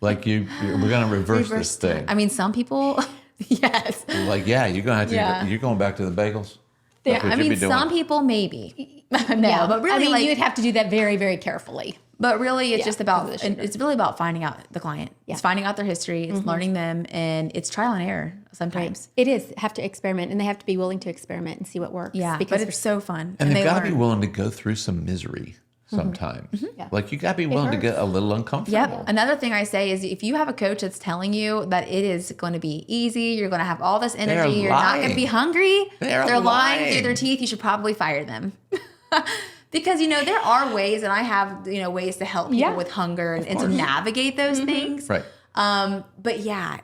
Like, we're going to reverse this thing. I mean, some people, yes. Like, yeah, you're going to have to, you're going back to the bagels? That's what I you'd mean, be doing. some people maybe. No, but really, I mean, you'd have to do that very, very carefully. But really, it's just about, because of the sugar. it's really about finding out the client. It's finding out their history. It's learning them, and it's trial and error sometimes. It is. Have to experiment, and they have to be willing to experiment and see what works. Yeah, because but it's so fun. And they've they got to be learn. willing to go through some misery sometimes. Yeah. Like, you got to be willing to get a little uncomfortable. Yep. Another thing I say is if you have a coach that's telling you that it is going to be easy, you're going to have all this energy, you're not going to be hungry, they're lying through their teeth, you should probably fire them. Because, there are ways, and I have, ways to help people with hunger and to navigate those things. Right. But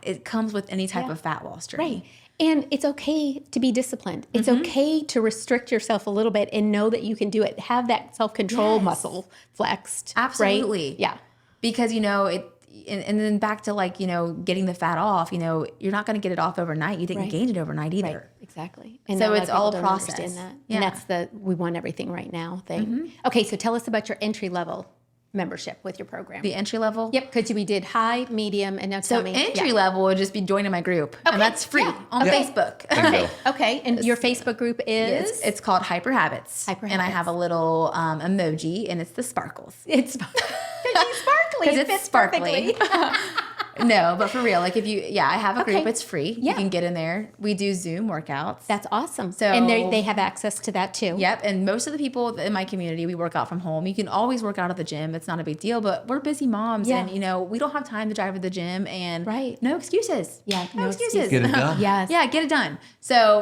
It comes with any type of fat loss journey. Right. And it's okay to be disciplined. It's okay to restrict yourself a little bit and know that you can do it. Have that self-control muscle flexed. Absolutely. Right? Yeah. Because, and then back to getting the fat off, you're not going to get it off overnight. You didn't gain it overnight either. Right. Exactly. And So a lot it's of people all a don't process. understand that. Yeah. And that's the we want everything right now thing. Okay, so tell us about your entry level membership with your program. The entry level? Yep, because we did high, medium, and now tell So me. entry level would just be joining my group. Okay, And that's free on Facebook. Bingo. Okay, and your Facebook group is? It's called Hyper Habits. Hyper And I Habits. have a little emoji, and it's the sparkles. It's because she's sparkly. Because It it's fits sparkly. perfectly. No, but for real, like I have a group. Okay. It's free. Yeah. You can get in there. We do Zoom workouts. That's awesome. So- and they have access to that too. Yep, and most of the people in my community, we work out from home. You can always work out at the gym. It's not a big deal, but we're busy moms, Yeah. and we don't have time to drive to the gym, and Right. no excuses. Yeah, no no excuses. Get it done. Yes. Yeah, get it done. So,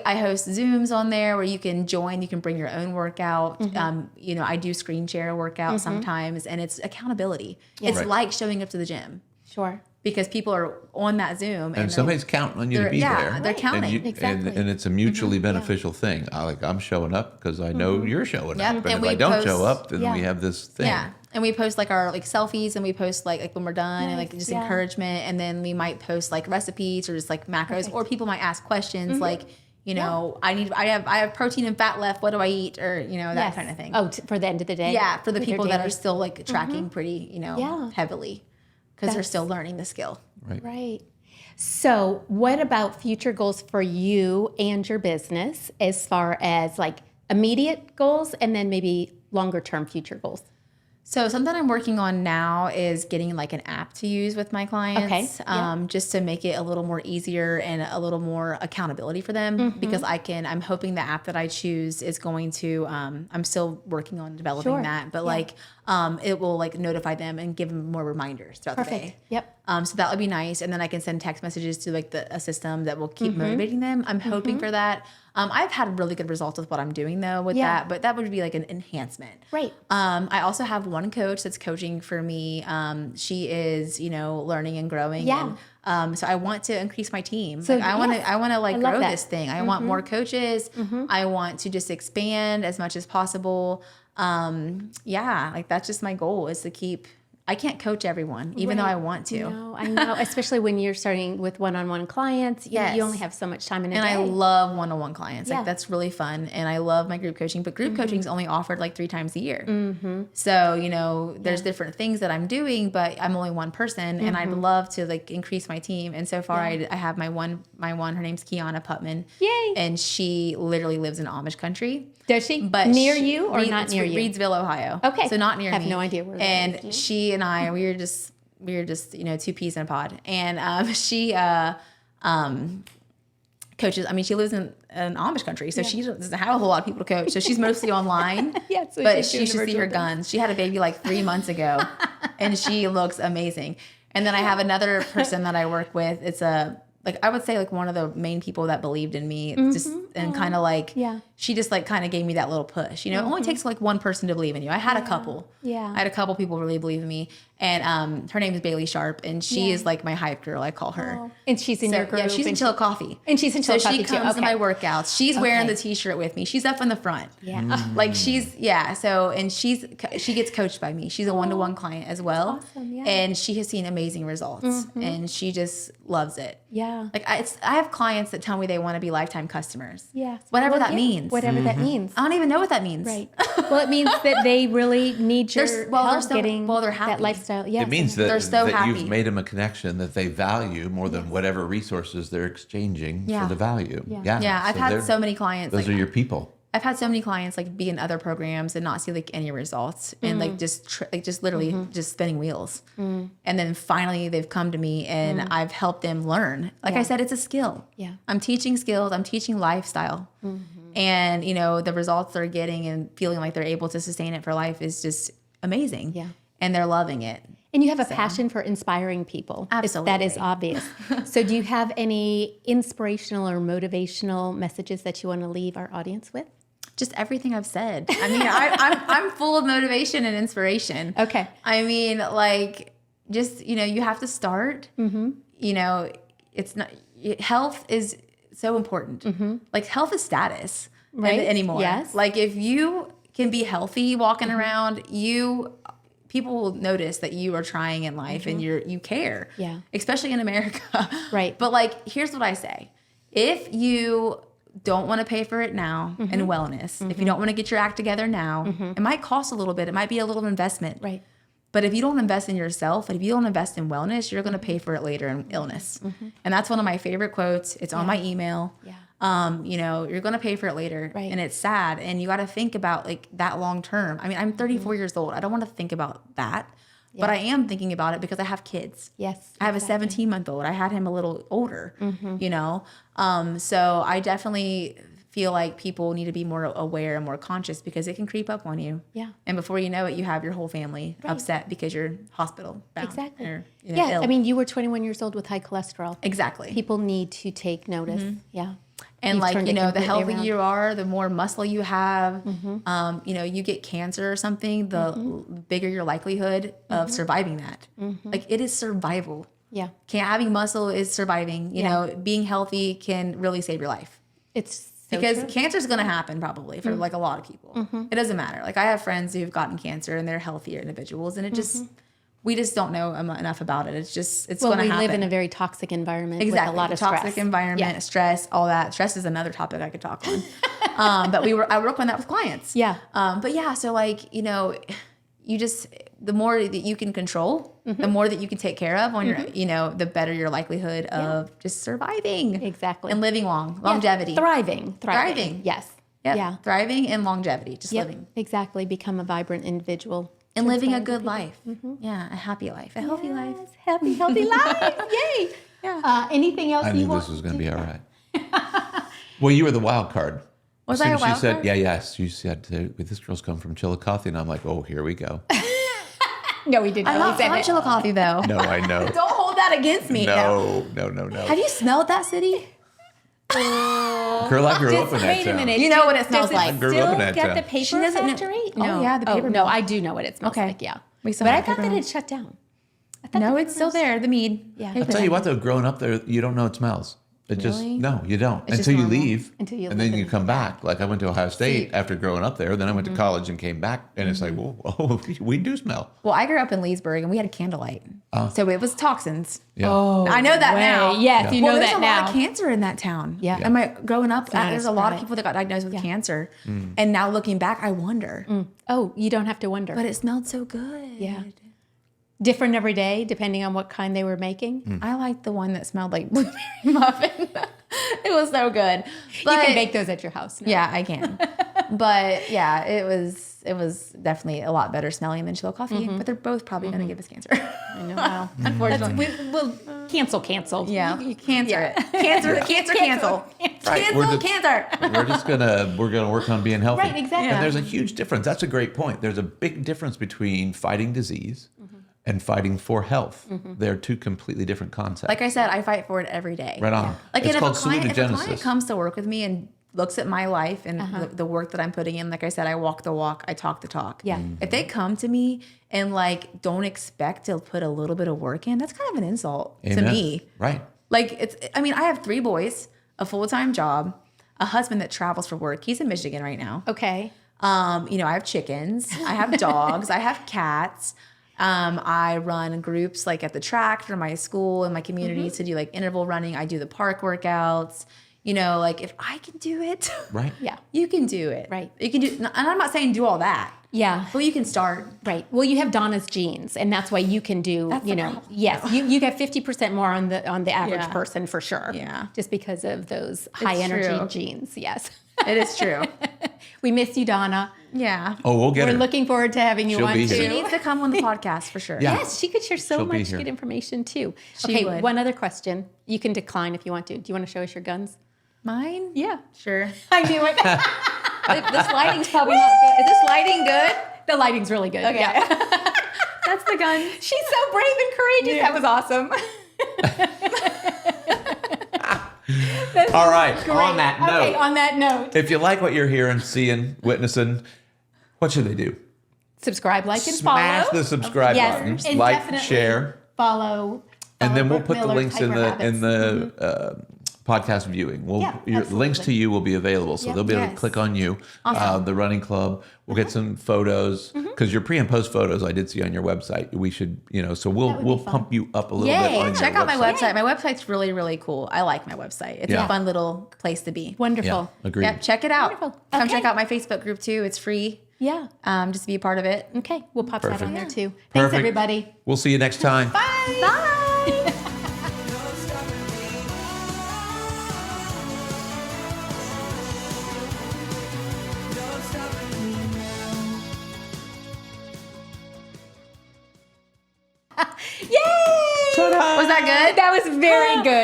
I host Zooms on there where you can join, you can bring your own workout. I do screen share workouts sometimes, and it's accountability. It's Right. like showing up to the gym Sure. because people are on that Zoom. And somebody's counting on you to they're- be yeah, there. they're counting. And, Exactly. and it's a mutually beneficial thing. I'm showing up because I know you're showing Yep, up. And and if we I don't post- show up, then Yeah. we have this thing. Yeah. And we post our selfies, and we post like when we're done, and just yeah. encouragement. And then we might post recipes or just macros, or people might ask questions I have protein and fat left. What do I eat? Or, that Yes. kind of thing. Oh, for the end of the day. Yeah, for the With their people that are daily- still tracking pretty, Yeah. heavily because they're still learning the skill. Right. Right. So, what about future goals for you and your business as far as immediate goals and then maybe longer term future goals? So something I'm working on now is getting an app to use with my clients, just to make it a little more easier and a little more accountability for them, because I'm hoping the app that I choose is going to, I'm still working on developing Sure. that, but it will notify them and give them more reminders throughout the day. Yep. So that would be nice. And then I can send text messages to a system that will keep motivating them. I'm hoping for that. I've had really good results with what I'm doing though with that, but that would be an enhancement. Right. I also have one coach that's coaching for me. She is, learning and growing. Yeah. And, so I want to increase my team. So, I want to love grow that. this thing. I want more coaches. I want to just expand as much as possible. That's just my goal is to keep. I can't coach everyone, even though I want to. No, I know, especially when you're starting with one-on-one clients. Yes. You only have so much time in a And day. I love one-on-one clients. Yeah. That's really fun. And I love my group coaching, but group coaching is only offered 3 times a year. So, there's different things that I'm doing, but I'm only one person, and I'd love to increase my team. And so far I have my one, her name's Kiana Putman. Yay. And she literally lives in Amish country. Does she? But near she- you or not it's near you? Reedsville, Ohio. Okay. So not near Have me. no idea where that and is. she and I, we were just 2 peas in a pod. And she coaches. I mean, she lives in an Amish country, so she doesn't have a whole lot of people to coach. So she's mostly online. Yeah, so but she's she doing should the see her virtual thing. guns. She had a baby 3 months ago, and she looks amazing. And then I have another person that I work with. It's I would say one of the main people that believed in me. Just and kind of like, Yeah. she just like kind of gave me that little push. You know, it only takes like one person to believe in you. I had a couple. Yeah. I had a couple people really believe in me. And her name is Bailey Sharp, and she is like my hype girl, I call her. Oh. And she's in your group. Yeah, she's in Chillicothe. And she's in Chillicothe So she too. comes to Okay. my workouts. She's wearing Okay. the t-shirt with me. She's up in the front. Yeah. Like so, and she gets coached by me. She's a one-to-one client as well. awesome, yeah. And she has seen amazing results, and she just loves it. Yeah. Like I have clients that tell me they want to be lifetime customers. Yeah. Whatever that means. Whatever that means. I don't even know what that means. Right. Well, it means that they really need your They're help so- getting they're happy. that lifestyle. Yes. It means that, They're so that happy. you've made them a connection that they value more than whatever resources they're exchanging Yeah. for the value. Yeah. Yeah, I've had they're- so many clients. Those like, are your people. I've had so many clients like be in other programs and not see like any results, and like just literally just spinning wheels. And then finally they've come to me, and I've helped them learn. Like I said, it's a skill. Yeah. I'm teaching skills. I'm teaching lifestyle, and you know the results they're getting and feeling like they're able to sustain it for life is just amazing. Yeah. And they're loving it. And you have a passion for inspiring people. Absolutely. That is obvious. So do you have any inspirational or motivational messages that you want to leave our audience with? Just everything I've said. I mean, I'm full of motivation and inspiration. Okay. I mean, like, just, you know, you have to start. You know, it's not, health is so important. Like, health is status Right. anymore. Yes. Like, if you can be healthy walking around, people will notice that you are trying in life and you care. Yeah. Especially in America. Right. But, like, here's what I say. If you don't want to pay for it now in wellness, if you don't want to get your act together now, it might cost a little bit. It might be a little investment. Right. But if you don't invest in yourself, and if you don't invest in wellness, you're going to pay for it later in illness. And that's one of my favorite quotes. It's on my email. Yeah. You know, you're going to pay for it later. Right. And it's sad. And you got to think about like that long term. I mean, I'm 34 years old. I don't want to think about that. But I am thinking about it because I have kids. Yes. I have a 17-month-old. I had him a little older, you know? So I definitely feel like people need to be more aware and more conscious because it can creep up on you. Yeah. And before you know it, you have your whole family upset because you're hospital bound. Exactly. Or, you know, Yeah. ill. I mean, you were 21 years old with high cholesterol. Exactly. People need to take notice. Yeah. And You've like, turned you it know, the completely healthier around. you are, the more muscle you have, you know, you get cancer or something, the bigger your likelihood of surviving that. Like it is survival. Yeah. Having muscle is surviving, you Yeah. know, being healthy can really save your life. It's so Because true. cancer is going to happen probably for like a lot of people. It doesn't matter. Like I have friends who've gotten cancer and they're healthier individuals, and it just, we just don't know enough about it. It's just, it's well, going to we happen. live in a very toxic environment Exactly. with a lot of toxic stress. environment, Yeah. stress, all that. Stress is another topic I could talk on. But I work on that with clients. Yeah. But yeah, so like, you know, you just, the more that you can control, the more that you can take care of on your, you know, the better your likelihood of just surviving. Exactly. And living long, longevity. Yeah. Thriving. Thriving. Yes. Yep. Yeah. Thriving and longevity, just Yep. living. Exactly. Become a vibrant individual. And to living a inspire good life. Yeah, a happy life, a healthy life. Yes, healthy life. Yay. Yeah. Anything else I you knew want? this was going to be all right. Well, you were the wild card. Was As soon I a as you wild said, card? yes. You said, this girl's come from Chillicothe. And I'm like, oh, here we go. No, we didn't. I'm not from Chillicothe though. No, I know. Don't hold that against me. No. Have you smelled that city? Girl, I grew up in that Wait a town. minute. You know what it smells Does it like. I grew still up in that get town. the paper She doesn't know- factory? Oh, yeah, the paper No, mill. I do know what it smells Okay. like. Yeah. We still But I have thought paper that mill. it shut down. No, it's still there. The mead. Yeah. I'll tell you what, though, growing up there, you don't know it smells. It just, Really? no, you don't. It's just Until you normal. leave. Until you and live then in you come back. Like I went to Ohio State after growing up there. Then I went to college and came back. And it's like, whoa, we do smell. Well, I grew up in Leesburg and we had candlelight. So it was toxins. Yeah. Oh, I know that way. now. Yes, you know Well, there's that a now. lot of cancer in that town. Yeah. And growing up, not there's a a lot of surprise. people that got diagnosed with cancer. And now looking back, I wonder. Oh, you don't have to wonder. But it smelled so good. Yeah. Different every day, depending on what kind they were making. I liked the one that smelled like blueberry muffin. It was so good. But, You can bake those at your house. now. Yeah, I can. But yeah, it was definitely a lot better smelling than Chillicothe. But they're both probably going to give us cancer. I know how. Unfortunately. We'll cancel. Yeah, cancer it. Cancer, cancel. Right, Cancel cancer. We're gonna work on being healthy. Right, exactly. And there's a huge difference. That's a great point. There's a big difference between fighting disease and fighting for health. They're two completely different concepts. Like I said, I fight for it every day. Right on. Like It's and called if a client salutagenesis. comes to work with me and looks at my life and the work that I'm putting in, like I said, I walk the walk, I talk the talk. Yeah. If they come to me and like don't expect to put a little bit of work in, that's kind of an insult to Amen. me. Right. Like I have 3 boys, a full-time job, a husband that travels for work. He's in Michigan right now. Okay. I have chickens, I have dogs, I have cats. I run groups like at the track for my school and my community to do like interval running. I do the park workouts. Like if I can do it, Right. Yeah. you can do it. Right. You can do, and I'm not saying do all that, Yeah. but you can start. Right. Well, you have Donna's genes, and that's why you can do. That's the problem. Yes, you get 50% more on the average Yeah. person for sure. Yeah. Just because of those high energy true. genes. Yes. It is true. We miss you, Donna. Yeah. Oh, we'll get We're her. looking forward to having you She'll on be too. here. She needs to come on the podcast for sure. Yeah. Yes, she could share so She'll be much here. good information too. She Okay, would. one other question. You can decline if you want to. Do you want to show us your guns? Mine? Yeah. Sure. I knew it. This lighting's probably not good. Is this lighting good? The lighting's really good. Okay. Yeah. That's the gun. She's so brave and courageous. That was awesome. All right. On that note, Okay, on that note. if you like what you're hearing, seeing, witnessing, what should they do? Subscribe, like, and Smash follow. the subscribe Yes, button, and like, definitely share, Follow. and then we'll Brooke put the Miller, links in Hyper the Habits. podcast viewing. Yeah, Your absolutely. links to you will be available, so Yeah. they'll be able to Yes. click on you. The running club. We'll get some photos because your pre and post photos I did see on your website. We should, so would we'll be fun. pump you up a little Yay. bit. On Check your out my website. My website's really, really cool. I like my website. It's Yeah. a fun little place to be. Wonderful. Yeah, agreed. Yeah, check it out. Wonderful. Come Okay. check out my Facebook group too. It's free. Yeah. Just to be a part of it. Okay. We'll pop that Perfect. on there too. Thanks, Perfect. everybody. We'll see you next time. Bye. Bye. Yay! Ta-da! Was that good? That was very good.